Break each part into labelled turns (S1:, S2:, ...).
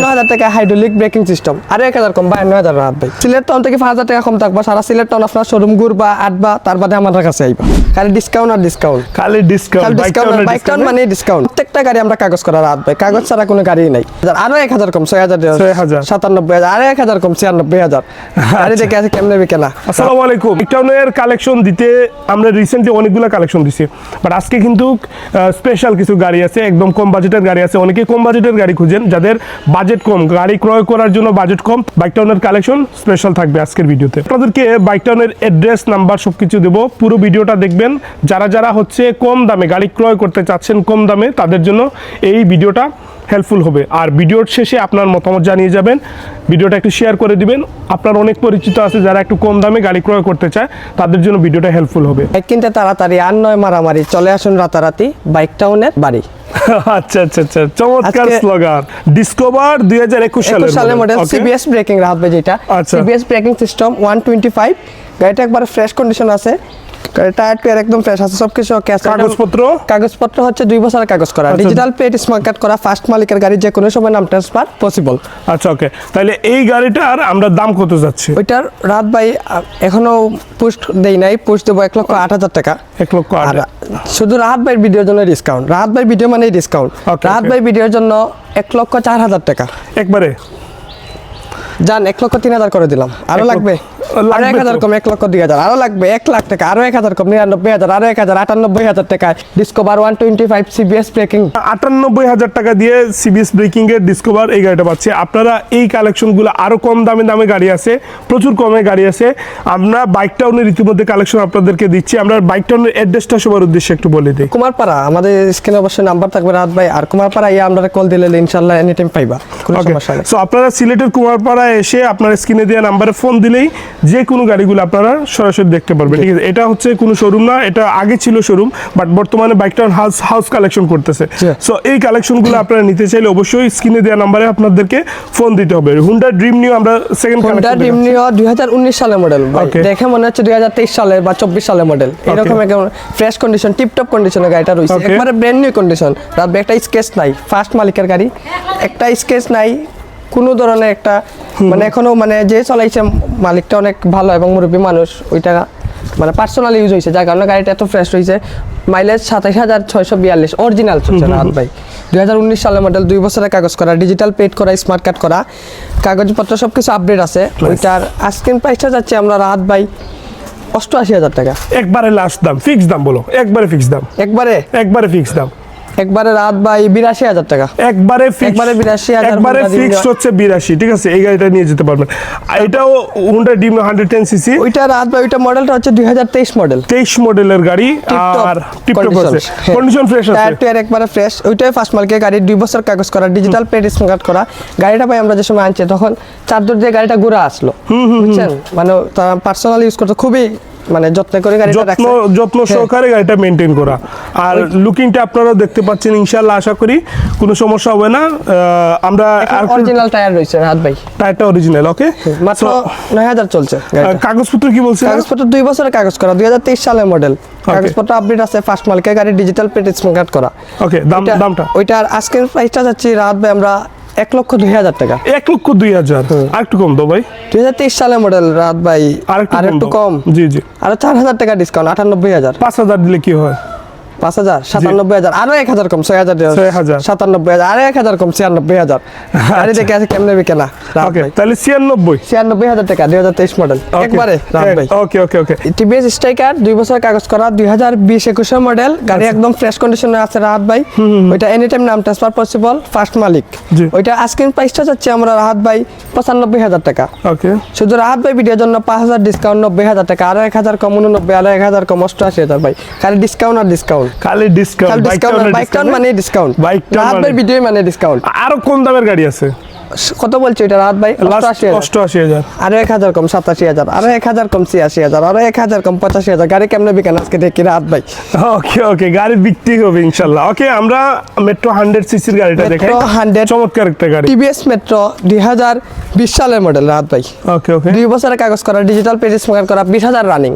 S1: 52,000 টাকা hydraulic braking system, আরো 1,000 কম 52,000 রাত ভাই। সিলেট টাউন থেকে 5,000 টাকা কম থাকবা, সারা সিলেট টাউন আপনার শোরুম ঘুরবা আটবা, তার বাদে আমাদের কাছে আইবা। খালি ডিসকাউন্ট আর ডিসকাউন্ট,
S2: খালি ডিসকাউন্ট।
S1: বাইক টাউন মানে ডিসকাউন্ট। প্রত্যেকটা গাড়ি আমরা কাগজ করা রাত ভাই, কাগজ ছাড়া কোনো গাড়ি নাই। আরো 1,000 কম 6,000 97,000, আরো 1,000 কম 96,000। গাড়ি দেখে আছে কেমনে বিকেনা।
S2: আসসালামু আলাইকুম। বাইক টাউনের কালেকশন দিতে আমরা রিসেন্টলি অনেকগুলো কালেকশন দিছি, বাট আজকে কিন্তু স্পেশাল কিছু গাড়ি আছে, একদম কম বাজেটের গাড়ি আছে। অনেকে কম বাজেটের গাড়ি খুঁজেন, যাদের বাজেট কম, গাড়ি ক্রয় করার জন্য বাজেট কম, বাইক টাউনের কালেকশন স্পেশাল থাকবে আজকের ভিডিওতে। আপনাদেরকে বাইক টাউনের অ্যাড্রেস নাম্বার সবকিছু দেবো, পুরো ভিডিওটা দেখবেন। যারা যারা হচ্ছে কম দামে গাড়ি ক্রয় করতে চাচ্ছেন, কম দামে, তাদের জন্য এই ভিডিওটা হেল্পফুল হবে। আর ভিডিওর শেষে আপনার মতামত জানিয়ে যাবেন, ভিডিওটা একটু শেয়ার করে দিবেন। আপনার অনেক পরিচিত আছে যারা একটু কম দামে গাড়ি ক্রয় করতে চায়, তাদের জন্য ভিডিওটা হেল্পফুল হবে।
S1: বাইক কিনতে তাড়াতাড়ি আর নয় মারামারি, চলে আসুন রাতারাতি বাইক টাউনের বাড়ি।
S2: আচ্ছা আচ্ছা আচ্ছা, চমৎকার স্লোগান। ডিসকভার 2021
S1: সালের মডেল, সিবিএস ব্রেকিং রাত ভাই। যেটা সিবিএস ব্রেকিং সিস্টেম 125, গাড়িটা একবার ফ্রেশ কন্ডিশন আছে, টায়ার টায়ার একদম ফ্রেশ আছে, সবকিছু ওকে আছে। কাগজপত্র হচ্ছে 2 বছরের কাগজ করা, ডিজিটাল প্লেট স্মার্ট কার্ড করা, ফার্স্ট মালিকের গাড়ি, যে কোনো সময় নাম ট্রান্সফার পসিবল।
S2: আচ্ছা ওকে, তাহলে এই গাড়িটার আমরা দাম কত যাচ্ছে?
S1: ওইটার রাত ভাই এখনো পোস্ট দেই নাই, পোস্ট দেবো 1,08,000 টাকা।
S2: 1,08,000
S1: শুধু রাত ভাই ভিডিওর জন্য ডিসকাউন্ট, রাত ভাই ভিডিও মানে ডিসকাউন্ট। রাত ভাই ভিডিওর জন্য 1,04,000 টাকা
S2: একবারে
S1: যান, 1,03,000 করে দিলাম। আরো লাগবে? আরো 1,000 কম 1,02,000, আরো লাগবে 1,00,000 টাকা, আরো 1,000 কম 99,000, আরো 1,000 98,000 টাকা। ডিসকভার 125 সিবিএস ব্রেকিং,
S2: 98,000 টাকা দিয়ে সিবিএস ব্রেকিং এর ডিসকভার এই গাড়িটা পাচ্ছে। আপনারা এই কালেকশনগুলো আরো কম দামে গাড়ি আছে, প্রচুর কমে গাড়ি আছে। আমরা বাইক টাউনের ইতিমধ্যে কালেকশন আপনাদেরকে দিচ্ছি। আমরা বাইক টাউনের অ্যাড্রেসটা সবার উদ্দেশ্যে একটু বলে দিই।
S1: কুমারপাড়া, আমাদের স্ক্রিনে অবশ্যই নাম্বার থাকবে রাত ভাই। আর কুমারপাড়া আমরা কল দিলে ইনশাআল্লাহ এনি টাইম পাইবা, কোনো সমস্যা নেই।
S2: সো আপনারা সিলেটের কুমারপাড়া এসে আপনার স্ক্রিনে দেওয়া নাম্বারে ফোন দিলেই যে কোনো গাড়িগুলো আপনারা সরাসরি দেখতে পারবেন। ঠিক আছে, এটা হচ্ছে কোনো শোরুম না, এটা আগে ছিল শোরুম, বাট বর্তমানে বাইক টাউন হাউস কালেকশন করতেছে। সো এই কালেকশনগুলো আপনারা নিতে চাইলে অবশ্যই স্ক্রিনে দেওয়া নাম্বারে আপনাদেরকে ফোন দিতে হবে। হুন্ডা ড্রিম নিউ আমরা সেকেন্ড
S1: হুন্ডা ড্রিম নিউ 2019 সালের মডেল, দেখে মনে হচ্ছে 2023 সালের বা 24 সালের মডেল। এরকম একদম ফ্রেশ কন্ডিশন, টিপটপ কন্ডিশনে গাড়িটা রয়েছে, একবারে ব্র্যান্ড নিউ কন্ডিশন। রাত ভাই একটা স্কেচ নাই, ফার্স্ট মালিকের গাড়ি, একটা স্কেচ নাই কোনো ধরনের। একটা মানে এখনো মানে যে চালাইছে মালিকটা অনেক ভালো এবং মুরব্বী মানুষ, ওইটা মানে পার্সোনালি ইউজ হয়েছে, যার কারণে গাড়িটা এত ফ্রেশ হয়েছে। মাইলেজ 27,642 অরিজিনাল চলছে রাত ভাই। 2019 সালের মডেল, 2 বছরের কাগজ করা, ডিজিটাল প্লেট করা, স্মার্ট কার্ড করা, কাগজপত্র সব কিছু আপডেট আছে। ওইটার আস্কিং প্রাইসটা যাচ্ছে আমরা রাত ভাই 88,000 টাকা।
S2: একবারে লাস্ট দাম, ফিক্স দাম বলো, একবারে ফিক্স দাম, একবারে ফিক্স দাম,
S1: একবারে রাত ভাই 82,000 টাকা।
S2: একবারে
S1: 82,000,
S2: একবারে ফিক্সড হচ্ছে 82। ঠিক আছে, এই গাড়িটা নিয়ে যেতে পারবেন। এটাও হুন্ডা ড্রিম 110 সিসি।
S1: ওইটা রাত ভাই, ওইটা মডেলটা হচ্ছে 2023 মডেল,
S2: 23 মডেলের গাড়ি, আর টিপটপ আছে, কন্ডিশন ফ্রেশ আছে,
S1: টায়ার একবারে ফ্রেশ। ওইটাই ফার্স্ট মালিকের গাড়ি, 2 বছর কাগজ করা, ডিজিটাল প্লেট স্মার্ট করা। গাড়িটা ভাই আমরা যে সময় আনছি তখন চারদর দিয়ে গাড়িটা ঘুরে আসলো, বুঝছেন, মানে তারা পার্সোনাল ইউজ করতে খুবই মানে যত্ন করে গাড়িটা রাখছে,
S2: যত্ন সহকারে গাড়িটা মেইনটেইন করা। আর লুকিংটা আপনারা দেখতে পাচ্ছেন, ইনশাআল্লাহ আশা করি কোনো সমস্যা হবে না। আমরা
S1: অরিজিনাল টায়ার রয়েছে রাত ভাই,
S2: টায়ারটা অরিজিনাল। ওকে,
S1: মাত্র 9,000 চলছে।
S2: কাগজপত্র কি বলছেন?
S1: কাগজপত্র 2 বছরের কাগজ করা, 2023 সালের মডেল, কাগজপত্র আপডেট আছে, ফার্স্ট মালিকের গাড়ি, ডিজিটাল প্লেট স্মার্ট কার্ড করা।
S2: ওকে, দামটা
S1: ওইটার আজকের প্রাইসটা যাচ্ছে রাত ভাই আমরা 1,02,000 টাকা।
S2: 1,02,000, আর একটু কম দাও ভাই।
S1: 2023 সালের মডেল রাত ভাই, আর একটু কম।
S2: জি,
S1: আরো 4,000 টাকা ডিসকাউন্ট, 98,000।
S2: 5,000 দিলে কি হয়?
S1: 5,000, 97,000, আরো 1,000 কম 6,000, 97,000, আরো 1,000 কম 96,000। গাড়ি দেখে আছে কেমনে বিকেনা।
S2: ওকে, তাহলে
S1: 96,000 টাকা 2023 মডেল একবারে রাত ভাই।
S2: ওকে,
S1: টিভিএস স্ট্রাইকার 2 বছরের কাগজ করা, 2020-21 মডেল, গাড়ি একদম ফ্রেশ কন্ডিশনে আছে রাত ভাই। ওইটা এনি টাইম নাম ট্রান্সফার পসিবল, ফার্স্ট মালিক। ওইটা আজকের প্রাইসটা যাচ্ছে আমরা রাত ভাই 95,000 টাকা।
S2: ওকে,
S1: শুধু রাত ভাই ভিডিওর জন্য 5,000 ডিসকাউন্ট, 90,000 টাকা, আরো 1,000 কম 89, আরো 1,000 কম 88,000 ভাই। খালি ডিসকাউন্ট আর ডিসকাউন্ট,
S2: খালি ডিসকাউন্ট।
S1: বাইক টাউন মানে ডিসকাউন্ট,
S2: বাইক টাউন
S1: রাত ভিডিও মানে ডিসকাউন্ট।
S2: আরো কম দামের গাড়ি আছে,
S1: কত বলছো এটা রাত ভাই?
S2: 88,000,
S1: আরো 1,000 কম 87,000, আরো 1,000 কম 86,000, আরো 1,000 কম 85,000। গাড়ি কেমনে বিকেন আজকে দেখি রাত ভাই।
S2: ওকে, গাড়ি বিক্রি হবে ইনশাআল্লাহ। ওকে, আমরা মেট্রো 100 সিসির গাড়িটা দেখাই।
S1: মেট্রো 100
S2: চমৎকার একটা গাড়ি,
S1: টিভিএস মেট্রো 2020 সালের মডেল রাত ভাই।
S2: ওকে,
S1: 2 বছরের কাগজ করা, ডিজিটাল প্লেট স্মার্ট করা, 20,000 রানিং।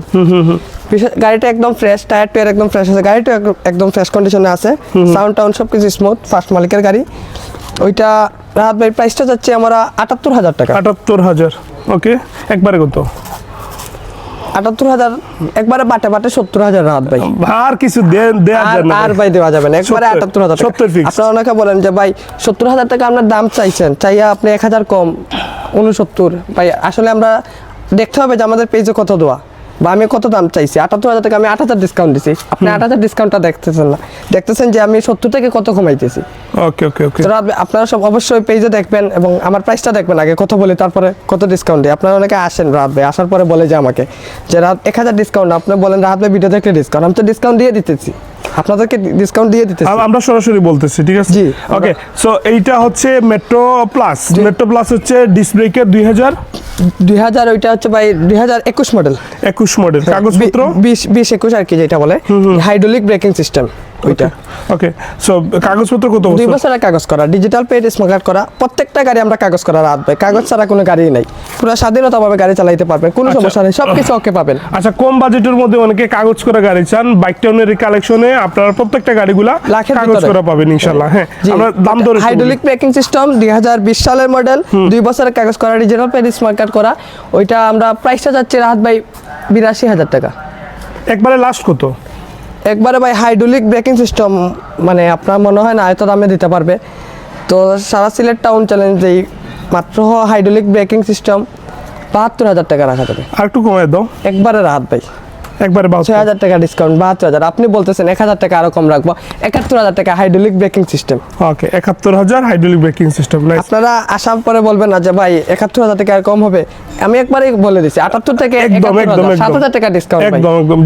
S1: গাড়িটা একদম ফ্রেশ, টায়ার টায়ার একদম ফ্রেশ আছে, গাড়িটা একদম ফ্রেশ কন্ডিশনে আছে, সাউন্ড টাউন সবকিছু স্মুথ, ফার্স্ট মালিকের গাড়ি। ওইটা রাহাত ভাই প্রাইসটা যাচ্ছে আমরা 78,000 টাকা।
S2: 78,000। ওকে, একবারে কত?
S1: 78,000 একবারে বাটে বাটে 70,000 রাহাত ভাই।
S2: আর কিছু দেয়া যায় না
S1: আর ভাই দেওয়া যাবে না, একবারে
S2: 70,000
S1: 78,000 টাকা।
S2: fixed।
S1: আপনারা অনেকে বলেন যে ভাই 70,000 টাকা আপনার দাম চাইছেন, চাইয়া আপনি 1,000 কম 69 ভাই। আসলে আমরা দেখতে হবে যে আমাদের পেজে কত দেওয়া বা আমি কত দাম চাইছি। 78,000 টাকা আমি 8,000 ডিসকাউন্ট দিছি, আপনি 8,000 ডিসকাউন্টটা দেখতেছেন না, দেখতেছেন যে আমি 70 থেকে কত কমাইতেছি।
S2: ওকে ওকে ওকে।
S1: তো আপনারা সব অবশ্যই পেজে দেখবেন এবং আমার প্রাইসটা দেখবেন আগে কত বলি, তারপরে কত ডিসকাউন্ট দিই। আপনারা অনেকে আসেন রাহাত ভাই, আসার পরে বলে যে আমাকে যে রাহাত 1,000 ডিসকাউন্ট, আপনি বলেন রাহাত ভাই ভিডিও দেখলে ডিসকাউন্ট, আমি তো ডিসকাউন্ট দিয়ে দিতেছি, আপনাদেরকে ডিসকাউন্ট দিয়ে দিতেছি।
S2: আমরা সরাসরি বলতেছি, ঠিক আছে?
S1: জি।
S2: ওকে, সো এইটা হচ্ছে মেট্রো প্লাস। মেট্রো প্লাস হচ্ছে ডিস্ক ব্রেকের
S1: 2000 ওইটা হচ্ছে ভাই 2021 মডেল।
S2: 21 মডেল। কাগজপত্র
S1: 20-21 আর কি যেটা বলে হাইড্রোলিক ব্রেকিং সিস্টেম ওইটা।
S2: ওকে, সো কাগজপত্র কত
S1: 2
S2: বছর?
S1: বছরের কাগজ করা, ডিজিটাল পেড স্মার্ট কার্ড করা, প্রত্যেকটা গাড়ি আমরা কাগজ করা রাহাত ভাই। কাগজ ছাড়া কোনো গাড়ি নাই, পুরো স্বাধীনতাভাবে গাড়ি চালাইতে পারবেন, কোনো সমস্যা নেই, সবকিছু ওকে পাবেন।
S2: আচ্ছা, কম বাজেটের মধ্যে অনেকে কাগজ করা গাড়ি চান, বাইক টাউনের কালেকশনে আপনারা প্রত্যেকটা গাড়িগুলা
S1: লাখের
S2: কাগজ
S1: ভিতরে
S2: করা পাবেন ইনশাআল্লাহ। হ্যাঁ, আমরা দাম ধরে
S1: হাইড্রোলিক ব্রেকিং সিস্টেম 2020 সালের মডেল, 2 বছরের কাগজ করা, ডিজিটাল পেড স্মার্ট কার্ড করা। ওইটা আমরা প্রাইসটা যাচ্ছে রাহাত ভাই 82,000 টাকা।
S2: একবারে লাস্ট কত?
S1: একবারে ভাই হাইড্রোলিক ব্রেকিং সিস্টেম মানে আপনার মনে হয় না এত দামে দিতে পারবে, তো সারা সিলেট টাউন চ্যালেঞ্জ দেই মাত্র হাইড্রোলিক ব্রেকিং সিস্টেম 72,000 টাকা রাখা যাবে।
S2: আর একটু কমায় দাও
S1: একবারে রাহাত ভাই,
S2: একবারে
S1: 6,000 টাকা ডিসকাউন্ট, 72,000। আপনি বলতেছেন 1,000 টাকা আরো কম রাখবো, 71,000 টাকা হাইড্রোলিক ব্রেকিং সিস্টেম।
S2: ওকে, 71,000 হাইড্রোলিক ব্রেকিং সিস্টেম। নাইস।
S1: আপনারা আসার পরে বলবেন না যে ভাই 71,000 টাকা আর কম হবে, আমি একবারই বলে দিচ্ছি 78 থেকে
S2: একদম
S1: 7,000 টাকা ডিসকাউন্ট ভাই।
S2: একদম একদম,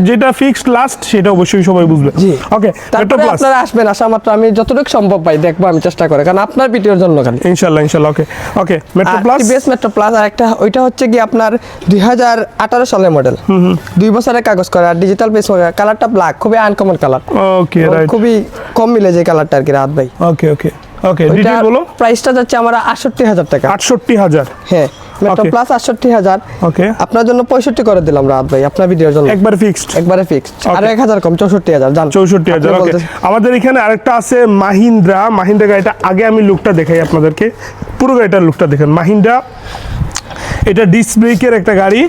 S2: যেটা ফিক্সড লাস্ট সেটা অবশ্যই সবাই বুঝবে।
S1: জি।
S2: ওকে, মেট্রো
S1: তারপরে
S2: প্লাস
S1: আপনারা আসবেন, আসা মাত্র আমি যতটুকু সম্ভব ভাই দেখবো, আমি চেষ্টা করে, কারণ আপনার ভিডিওর জন্য খালি
S2: ইনশাআল্লাহ ইনশাআল্লাহ। Okay okay, metro plus.
S1: TVS metro plus আর একটা ওইটা হচ্ছে কি আপনার 2018 সালের মডেল, 2 বছরের কাগজ করা, ডিজিটাল পেস করা, কালারটা ব্ল্যাক, খুবই আনকমন কালার।
S2: ওকে, রাইট।
S1: খুবই কম মিলে যে কালারটা আর কি রাহাত ভাই।
S2: ওকে ওকে ওকে, ডিটেইল বলো।
S1: প্রাইসটা যাচ্ছে আমরা 68,000 টাকা।
S2: 68,000।
S1: হ্যাঁ, মেট্রো
S2: Okay.
S1: প্লাস 68,000।
S2: ওকে,
S1: আপনার জন্য 65 করে দিলাম রাহাত ভাই, আপনার ভিডিওর জন্য
S2: একবার ফিক্সড।
S1: একবারে ফিক্সড।
S2: Okay.
S1: আর 1,000 কম 64,000 জান।
S2: 64,000।
S1: আপনি
S2: ওকে,
S1: বলতেছেন।
S2: আমাদের এখানে আরেকটা আছে মাহিন্দ্রা গাড়িটা। আগে আমি লুকটা দেখাই আপনাদেরকে, পুরো গাড়িটার লুকটা দেখেন। মাহিন্দ্রা, এটা ডিস্ক ব্রেকের একটা গাড়ি।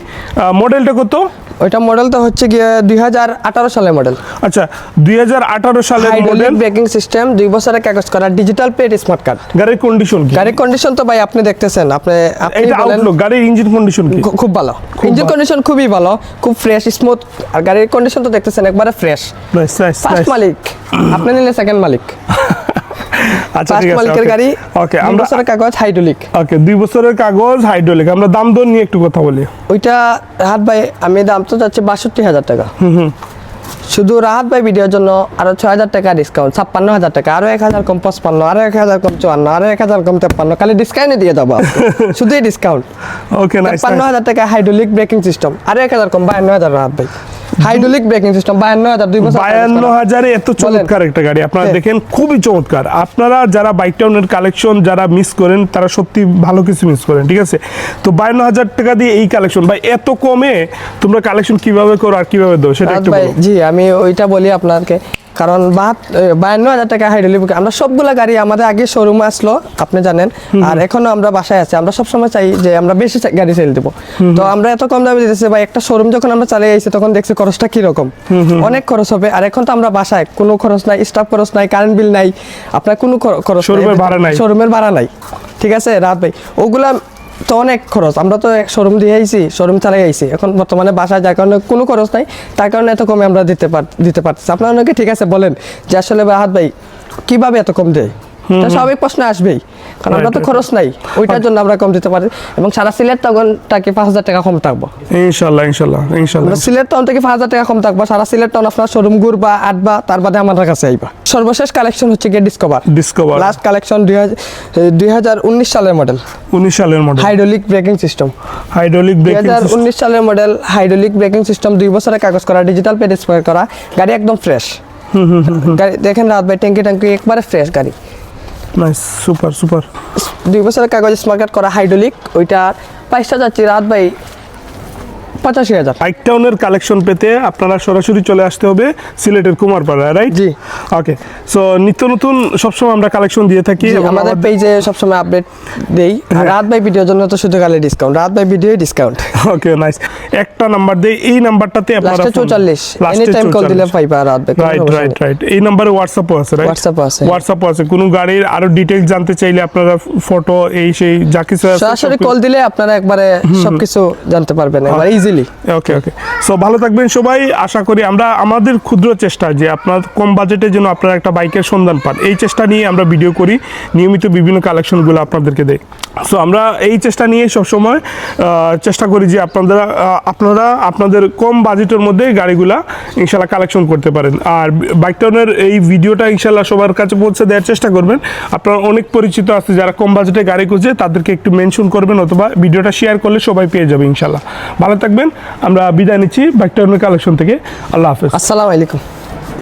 S2: মডেলটা কত?
S1: ওইটা মডেলটা হচ্ছে গিয়ে 2018 সালের মডেল।
S2: আচ্ছা, 2018 সালের মডেল।
S1: হাইড্রোলিক ব্রেকিং সিস্টেম, 2 বছরের কাগজ করা, ডিজিটাল পেড স্মার্ট কার্ড।
S2: গাড়ির কন্ডিশন কি?
S1: গাড়ির কন্ডিশন তো ভাই আপনি দেখতেছেন, আপনি
S2: এটা
S1: বলেন।
S2: আউটলুক, গাড়ির ইঞ্জিন কন্ডিশন কি?
S1: খুব ভালো, ইঞ্জিন কন্ডিশন খুবই ভালো, খুব ফ্রেশ স্মুথ। আর গাড়ির কন্ডিশন তো দেখতেছেন একবারে fresh.
S2: Nice nice
S1: first
S2: nice.
S1: মালিক আপনি নিলে সেকেন্ড মালিক।
S2: আচ্ছা,
S1: ফার্স্ট
S2: ঠিক আছে।
S1: মালিকের গাড়ি।
S2: ওকে,
S1: 2
S2: আমরা
S1: বছরের কাগজ হাইড্রোলিক।
S2: ওকে, 2 বছরের কাগজ হাইড্রোলিক। আমরা দাম দর নিয়ে একটু কথা বলি।
S1: ওইটা রাহাত ভাই আমি দাম তো যাচ্ছে 62,000 টাকা। শুধু রাহাত ভাই ভিডিওর জন্য আরো 6,000 টাকা ডিসকাউন্ট, 56,000 টাকা, আরো 1,000 কম 55, আরো 1,000 কম 54, আরো 1,000 কম 53, খালি ডিসকাউন্টে দিয়ে যাবো শুধুই ডিসকাউন্ট।
S2: ওকে, নাইস।
S1: 56,000 টাকা হাইড্রোলিক ব্রেকিং সিস্টেম, আরো 1,000 কম 52,000 রাহাত ভাই। হাইড্রোলিক ব্রেকিং সিস্টেম 52,000, 2 বছর
S2: 52,000 এত চমৎকার একটা গাড়ি আপনারা
S1: হ্যাঁ।
S2: দেখেন, খুবই চমৎকার। আপনারা যারা বাইক টাউনের কালেকশন যারা মিস করেন, তারা সত্যি ভালো কিছু মিস করেন, ঠিক আছে? তো 52,000 টাকা দিয়ে এই কালেকশন ভাই, এত কমে তোমরা কালেকশন কিভাবে করো আর কিভাবে দাও সেটা একটু
S1: ভাই।
S2: বলো।
S1: জি, আমি ওইটা বলি আপনাকে, কারণ 52,000 টাকা হাইড্রোলিক আমরা সবগুলা গাড়ি আমাদের আগে শোরুমে আসলো আপনি জানেন, আর এখনো আমরা বাসায় আছি। আমরা সবসময় চাই যে আমরা বেশি গাড়ি সেল দেবো, তো আমরা এত কম দামে দিতেছি ভাই। একটা শোরুম যখন আমরা চালিয়ে আইছি তখন দেখছি খরচটা কিরকম, অনেক খরচ হবে। আর এখন তো আমরা বাসায়, কোনো খরচ নাই, স্টাফ খরচ নাই, কারেন্ট বিল নাই, আপনার কোনো খরচ
S2: শোরুমের ভাড়া নাই।
S1: শোরুমের ভাড়া নাই, ঠিক আছে রাহাত ভাই? ওগুলা তো অনেক খরচ, আমরা তো শোরুম দিয়ে আইছি, শোরুম চালাই আইছি। এখন বর্তমানে বাসায় যার কারণে কোনো খরচ নাই, তার কারণে এত কমে আমরা দিতে পারতেছি। আপনারা অনেকে ঠিক আছে বলেন যে আসলে রাহাত ভাই কিভাবে এত কম দেয়, এটা স্বাভাবিক প্রশ্ন আসবেই, কারণ আমরা তো খরচ নাই, ওইটার জন্য আমরা কম দিতে পারি। এবং সারা সিলেট টাউনটাকে 5,000 টাকা কম থাকবো
S2: ইনশাআল্লাহ ইনশাআল্লাহ ইনশাআল্লাহ।
S1: আমরা সিলেট টাউন থেকে 5,000 টাকা কম থাকবো। সারা সিলেট টাউন আপনার শোরুম ঘুরবা, আটবা, তার বাদে আমাদের কাছে আইবা। সর্বশেষ কালেকশন হচ্ছে গিয়ে ডিসকভার। লাস্ট কালেকশন 2019 সালের মডেল,
S2: 19 সালের model,
S1: hydraulic braking system.
S2: Hydraulic braking system,
S1: 2019 সালের মডেল, হাইড্রোলিক ব্রেকিং সিস্টেম, 2 বছরের কাগজ করা, ডিজিটাল পেড স্কোয়ার করা, গাড়ি একদম ফ্রেশ। গাড়ি দেখেন রাহাত ভাই, ট্যাঙ্কি একবারে ফ্রেশ গাড়ি।
S2: Nice, super super. 2
S1: বছরের কাগজ স্মার্ট কার্ড করা হাইড্রোলিক। ওইটা প্রাইসটা যাচ্ছে রাহাত ভাই 85,000।
S2: বাইক টাউনের কালেকশন পেতে আপনারা সরাসরি চলে আসতে হবে সিলেটের কুমারপাড়া, রাইট?
S1: জি।
S2: ওকে, সো নিত্য নতুন সবসময় আমরা কালেকশন দিয়ে থাকি এবং
S1: আমাদের পেজে সবসময় আপডেট দেই। রাত ভাই ভিডিওর জন্য তো শুধু খালি ডিসকাউন্ট, রাত ভাই ভিডিও ডিসকাউন্ট।
S2: ওকে, নাইস। একটা নাম্বার দেই, এই নাম্বারটাতে আপনারা
S1: লাস্টে 44 এনি টাইম কল দিলে পাইবা রাত ভাই।
S2: রাইট। এই নাম্বারে হোয়াটসঅ্যাপও আছে, রাইট? হোয়াটসঅ্যাপও আছে। কোনো গাড়ির আরো ডিটেইলস জানতে চাইলে আপনারা ফটো এই সেই যা কিছু আছে
S1: সরাসরি কল দিলে আপনারা একবারে সবকিছু জানতে পারবেন একবারে ইজিলি।
S2: ওকে, সো ভালো থাকবেন সবাই। আশা করি আমরা আমাদের ক্ষুদ্র চেষ্টা যে আপনার কম বাজেটে যেন আপনারা একটা বাইকের সন্ধান পান, এই চেষ্টা নিয়ে আমরা ভিডিও করি, নিয়মিত বিভিন্ন কালেকশনগুলো আপনাদেরকে দেই। সো আমরা এই চেষ্টা নিয়ে সবসময় চেষ্টা করি যে আপনারা আপনাদের কম বাজেটের মধ্যে গাড়িগুলা ইনশাল্লাহ কালেকশন করতে পারেন। আর বাইক টাউনের এই ভিডিওটা ইনশাল্লাহ সবার কাছে পৌঁছে দেওয়ার চেষ্টা করবেন। আপনারা অনেক পরিচিত আছে যারা কম বাজেটে গাড়ি খুঁজছে, তাদেরকে একটু মেনশন করবেন অথবা ভিডিওটা শেয়ার করলে সবাই পেয়ে যাবে ইনশাল্লাহ। ভালো থাকবেন, আমরা বিদায় নিচ্ছি বাইক টাউনের কালেকশন থেকে। আল্লাহ হাফেজ।
S1: আসসালামু আলাইকুম।